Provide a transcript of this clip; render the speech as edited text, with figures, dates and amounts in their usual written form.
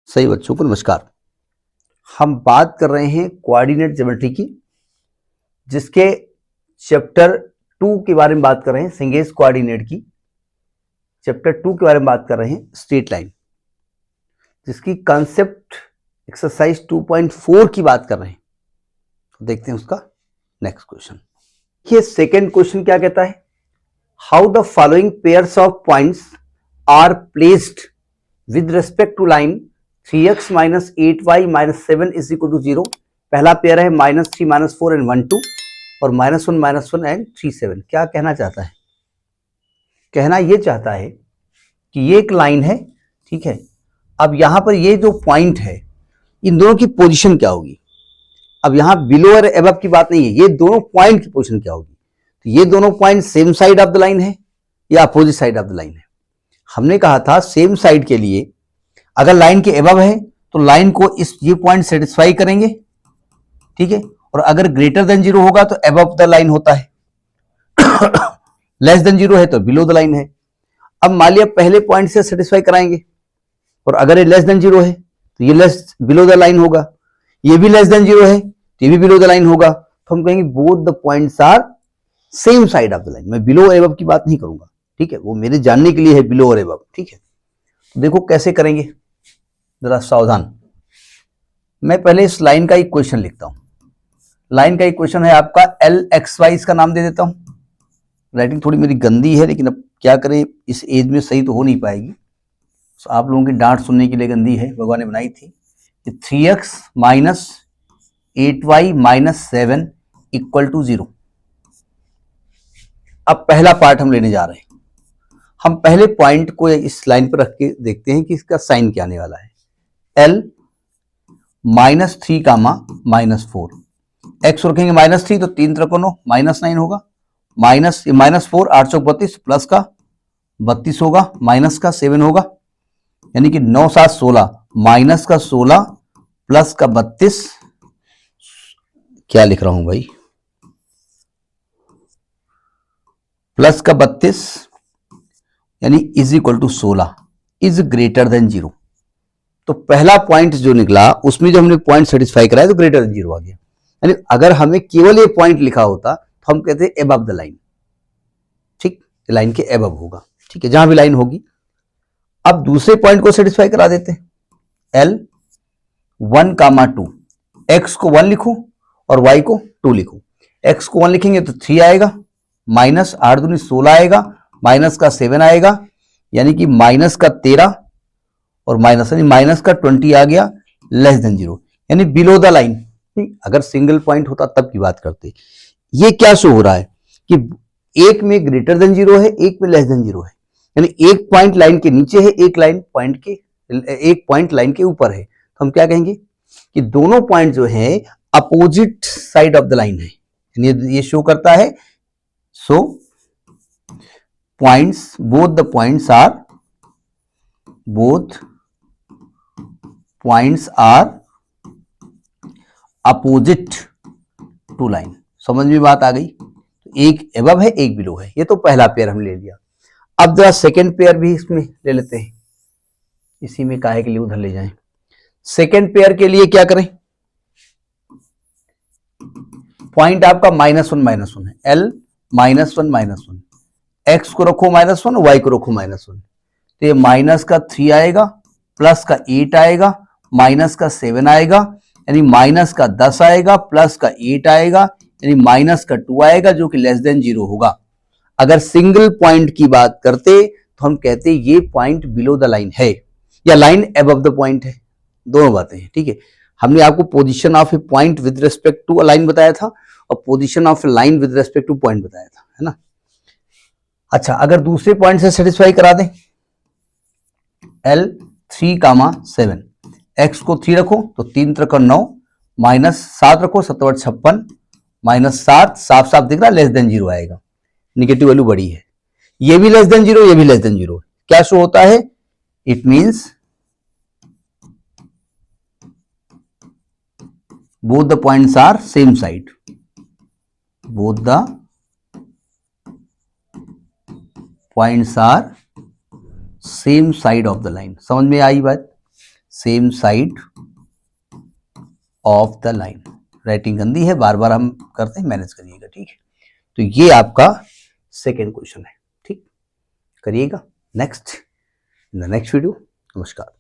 सही बच्चों को नमस्कार। हम बात कर रहे हैं कोऑर्डिनेट ज्योमेट्री की, जिसके चैप्टर 2 के बारे में बात कर रहे हैं। सेंगेस कोऑर्डिनेट की चैप्टर 2 के बारे में बात कर रहे हैं, स्ट्रेट लाइन, जिसकी कॉन्सेप्ट एक्सरसाइज 2.4 की बात कर रहे हैं। तो देखते हैं उसका नेक्स्ट क्वेश्चन। ये सेकेंड क्वेश्चन क्या कहता है, how the following pairs of points are placed with respect to line 3x minus 8y minus 7 is equal to 0। पहला पेयर है -3 -4 एंड 1 2 और -1 एंड 3 7। क्या कहना चाहता है? कहना यह चाहता है कि ये एक लाइन है, ठीक है। अब यहां पर ये जो पॉइंट है, इन दोनों की पोजीशन क्या होगी? अब यहां बिलो और अबव की बात नहीं है, ये दोनों पॉइंट की पोजीशन क्या होगी? तो ये दोनों point same side of the line है या opposite side of the line है? हमने कहा था सेम साइड के लिए अगर लाइन के एबव है तो लाइन को ये पॉइंट सेटिस्फाई करेंगे, ठीक है। और अगर ग्रेटर देन 0 होगा तो एबव द लाइन होता है, लेस देन 0 है तो बिलो द लाइन है। अब मान लिया पहले पॉइंट से सेटिस्फाई कराएंगे, और अगर ये लेस देन 0 है तो ये लेस बिलो द लाइन होगा, ये भी लेस देन 0 है तो ये भी बिलो द लाइन होगा। तो हम कहेंगे both the points are same side of the line. मैं बिलो और एबव की बात नहीं करूंगा, ठीक है, वो मेरे जानने के लिए है बिलो और एबव, ठीक है। तो देखो कैसे करेंगे, जरा सावधान। मैं पहले इस लाइन का एक क्वेश्चन लिखता हूं। लाइन का एक क्वेश्चन है आपका LXY, इसका नाम दे देता हूं। राइटिंग थोड़ी मेरी गंदी है, लेकिन अब क्या करें, इस एज में सही तो हो नहीं पाएगी। तो आप लोगों की डांट सुनने के लिए गंदी है, भगवान ने बनाई थी। 3x minus 8y minus 7 equal to 0। अब पहला पार्ट हम लेने जा रहे हैं। हम पहले पॉइंट को इस लाइन पर रख के देखते हैं कि इसका साइन क्या आने वाला है। L -3 कामा -4, x रखेंगे -3 तो 3 त्रिकोण -9 होगा, -4 8 चौक 32 प्लस का 32 होगा, माइनस का 7 होगा, यानी कि 9 7 16 माइनस का 16 प्लस का 32। क्या लिख रहा हूं भाई, प्लस का 32 यानी is equal to 16 is greater than 0। तो पहला पॉइंट जो निकला उसमें जो हमने पॉइंट सेटिस्फाई कराया तो ग्रेटर देन 0 आ गया। यानी अगर हमें केवल ये पॉइंट लिखा होता तो हम कहते हैं अबव द लाइन, ठीक, लाइन के अबव होगा, ठीक है, जहां भी लाइन होगी। अब दूसरे पॉइंट को सेटिस्फाई करा देते हैं। L 1 कामा 2, x को 1 लिखो और y को 2 लिखो। x को 1 लिखेंगे तो 3 आएगा, माइनस 8 दूनी 16 आएगा, माइनस का 7 आएगा, यानी कि माइनस का 13 और माइनस का 20 आ गया, लेस देन 0 यानी बिलो द लाइन। अगर सिंगल पॉइंट होता तब की बात करते। ये क्या शो हो रहा है कि एक में ग्रेटर देन 0 है, एक में लेस देन 0 है, यानी एक पॉइंट लाइन के नीचे है, एक पॉइंट लाइन के ऊपर है। तो हम क्या कहेंगे कि दोनों पॉइंट जो है opposite side of the line है, यानी ये शो करता है so points both points are opposite to line. समझ में बात आ गई? एक एबव है, एक बिलो है। ये तो पहला पेयर हम ले लिया। अब जरा सेकेंड पेयर भी इसमें ले लेते हैं, इसी में काहे के लिए उधर ले जाएं। सेकेंड पेयर के लिए क्या करें, पॉइंट आपका -1 है, L -1 x को रखो -1, y को रखो -1, तो ये माइनस का 3 आएगा, प्लस का 8 आएगा, माइनस का 7 आएगा, यानी माइनस का 10 आएगा, प्लस का 8 आएगा, यानी माइनस का 2 आएगा, जो कि लेस देन 0 होगा। अगर सिंगल पॉइंट की बात करते तो हम कहते ये पॉइंट बिलो द लाइन है या लाइन अबव द पॉइंट है, दोनों बातें हैं, ठीक है। हमने आपको position of a point with respect to a line बताया था और position of a line with respect to point बताया था, है ना। अच्छा, अगर दूसरे पॉइंट से सेटिस्फाई करा दें, L 3 कामा 7, x को 3 रखो तो 3 त्रिकोण 9, माइनस 7 रखो 7 8 56, माइनस 7 साफ साफ दिख रहा है, लेस देन 0 आएगा, निगेटिव वैल्यू बड़ी है। ये भी लेस देन 0, ये भी लेस देन 0। क्या शो होता है? It means both the points are same side, both the points are same side of the line. समझ में आई बात? Same side of the line. Writing गंदी है, बार बार हम करते हैं, मैनेज करिएगा, ठीक है। तो ये आपका सेकेंड क्वेश्चन है, ठीक, करिएगा। Next in the next video. नमस्कार।